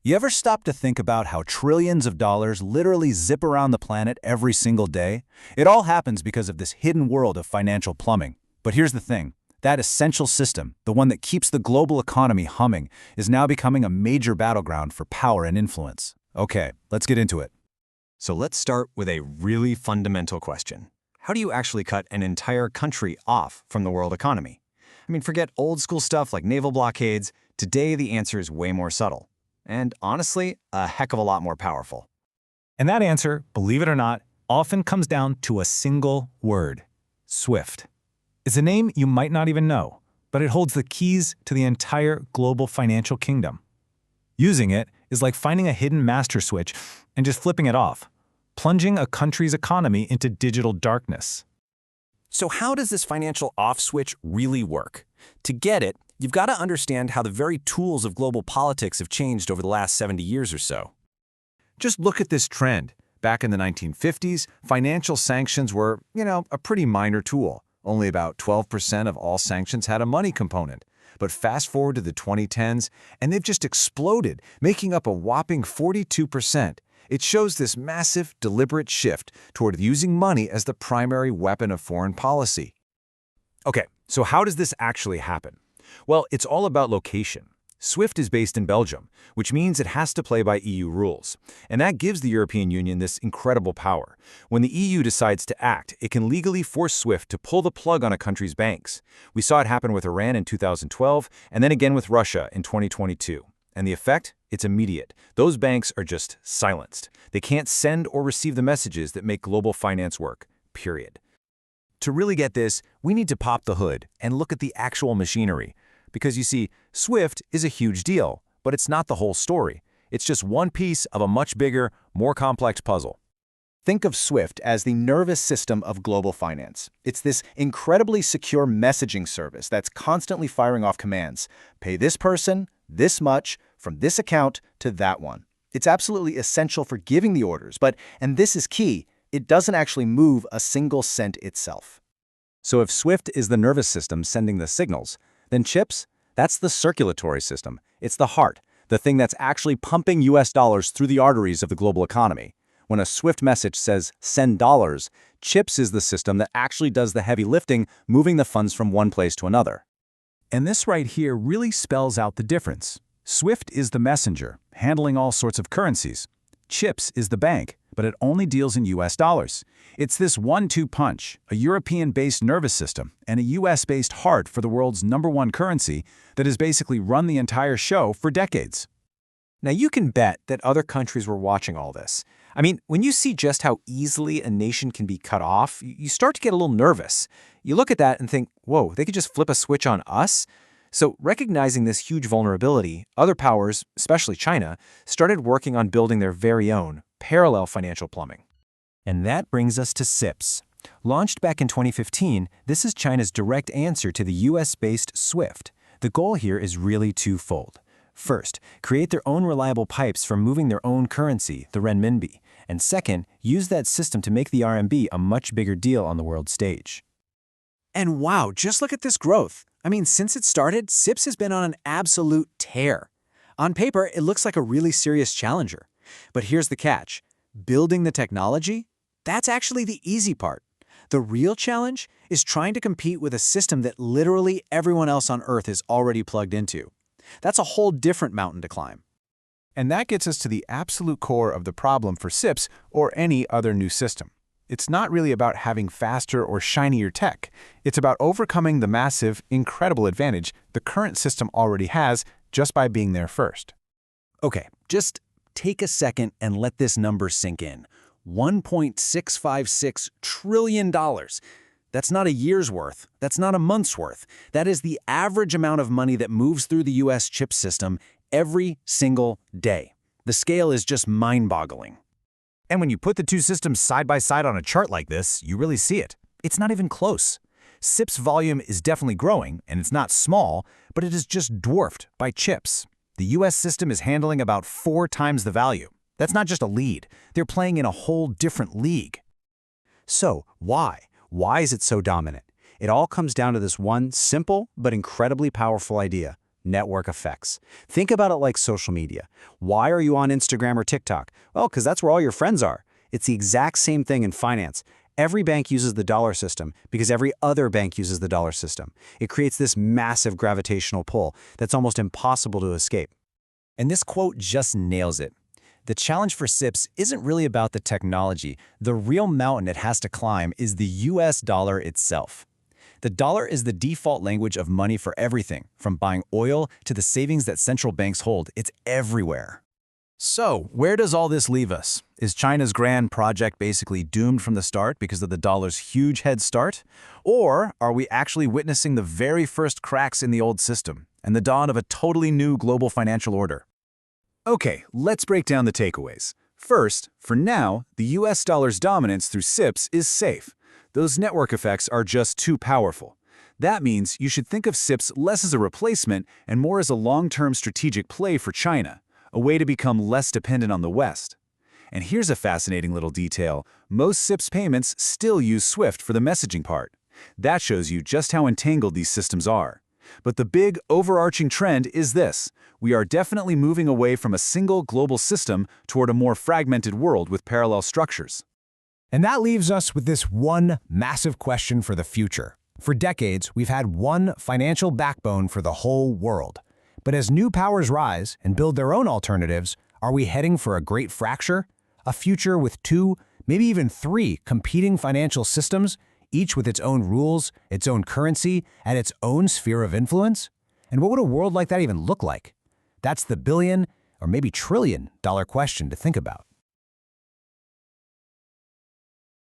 You ever stop to think about how trillions of dollars literally zip around the planet every single day? It all happens because of this hidden world of financial plumbing. But here's the thing. That essential system, the one that keeps the global economy humming, is now becoming a major battleground for power and influence. Okay, let's get into it. So let's start with a really fundamental question. How do you actually cut an entire country off from the world economy? I mean, forget old school stuff like naval blockades. Today, the answer is way more subtle. And honestly, a heck of a lot more powerful. And that answer, believe it or not, often comes down to a single word: SWIFT. It's a name you might not even know, but it holds the keys to the entire global financial kingdom. Using it is like finding a hidden master switch and just flipping it off, plunging a country's economy into digital darkness. So how does this financial off switch really work? To get it, you've got to understand how the very tools of global politics have changed over the last 70 years or so. Just look at this trend. Back in the 1950s, financial sanctions were, a pretty minor tool. Only about 12% of all sanctions had a money component. But fast forward to the 2010s, and they've just exploded, making up a whopping 42%. It shows this massive, deliberate shift toward using money as the primary weapon of foreign policy. Okay, so how does this actually happen? Well, it's all about location. SWIFT is based in Belgium, which means it has to play by EU rules. And that gives the European Union this incredible power. When the EU decides to act, it can legally force SWIFT to pull the plug on a country's banks. We saw it happen with Iran in 2012, and then again with Russia in 2022. And the effect? It's immediate. Those banks are just silenced. They can't send or receive the messages that make global finance work, period. To really get this, we need to pop the hood and look at the actual machinery. Because you see, SWIFT is a huge deal, but it's not the whole story. It's just one piece of a much bigger, more complex puzzle. Think of SWIFT as the nervous system of global finance. It's this incredibly secure messaging service that's constantly firing off commands. Pay this person, this much, from this account to that one. It's absolutely essential for giving the orders, but, and this is key, it doesn't actually move a single cent itself. So if SWIFT is the nervous system sending the signals, then CIPS, that's the circulatory system. It's the heart, the thing that's actually pumping US dollars through the arteries of the global economy. When a SWIFT message says, send dollars, CIPS is the system that actually does the heavy lifting, moving the funds from one place to another. And this right here really spells out the difference. SWIFT is the messenger, handling all sorts of currencies. CIPS is the bank, but it only deals in US dollars. It's this 1-2 punch, a European-based nervous system and a US-based heart for the world's #1 currency that has basically run the entire show for decades. Now you can bet that other countries were watching all this. I mean, when you see just how easily a nation can be cut off, you start to get a little nervous. You look at that and think, whoa, they could just flip a switch on us? So recognizing this huge vulnerability, other powers, especially China, started working on building their very own parallel financial plumbing. And that brings us to CIPS. Launched back in 2015, this is China's direct answer to the US-based SWIFT. The goal here is really twofold. First, create their own reliable pipes for moving their own currency, the renminbi. And second, use that system to make the RMB a much bigger deal on the world stage. And wow, just look at this growth. I mean, since it started, CIPS has been on an absolute tear. On paper, it looks like a really serious challenger. But here's the catch. Building the technology? That's actually the easy part. The real challenge is trying to compete with a system that literally everyone else on Earth is already plugged into. That's a whole different mountain to climb. And that gets us to the absolute core of the problem for CIPS or any other new system. It's not really about having faster or shinier tech. It's about overcoming the massive, incredible advantage the current system already has just by being there first. Okay, just take a second and let this number sink in. $1.656 trillion. That's not a year's worth. That's not a month's worth. That is the average amount of money that moves through the US chip system every single day. The scale is just mind-boggling. And when you put the two systems side by side on a chart like this, you really see it. It's not even close. CIPS volume is definitely growing, and it's not small, but it is just dwarfed by CIPS. The US system is handling about 4 times the value. That's not just a lead. They're playing in a whole different league. So, why? Why is it so dominant? It all comes down to this one simple but incredibly powerful idea: Network effects. Think about it like social media. Why are you on Instagram or TikTok? Well, because that's where all your friends are. It's the exact same thing in finance. Every bank uses the dollar system because every other bank uses the dollar system. It creates this massive gravitational pull that's almost impossible to escape. And this quote just nails it. The challenge for CIPS isn't really about the technology. The real mountain it has to climb is the US dollar itself. The dollar is the default language of money for everything, from buying oil to the savings that central banks hold. It's everywhere. So, where does all this leave us? Is China's grand project basically doomed from the start because of the dollar's huge head start? Or are we actually witnessing the very first cracks in the old system and the dawn of a totally new global financial order? Okay, let's break down the takeaways. First, for now, the US dollar's dominance through CIPS is safe. Those network effects are just too powerful. That means you should think of CIPS less as a replacement and more as a long-term strategic play for China, a way to become less dependent on the West. And here's a fascinating little detail. Most CIPS payments still use SWIFT for the messaging part. That shows you just how entangled these systems are. But the big, overarching trend is this. We are definitely moving away from a single global system toward a more fragmented world with parallel structures. And that leaves us with this one massive question for the future. For decades, we've had one financial backbone for the whole world. But as new powers rise and build their own alternatives, are we heading for a great fracture? A future with two, maybe even three competing financial systems, each with its own rules, its own currency, and its own sphere of influence? And what would a world like that even look like? That's the billion or maybe trillion-dollar question to think about.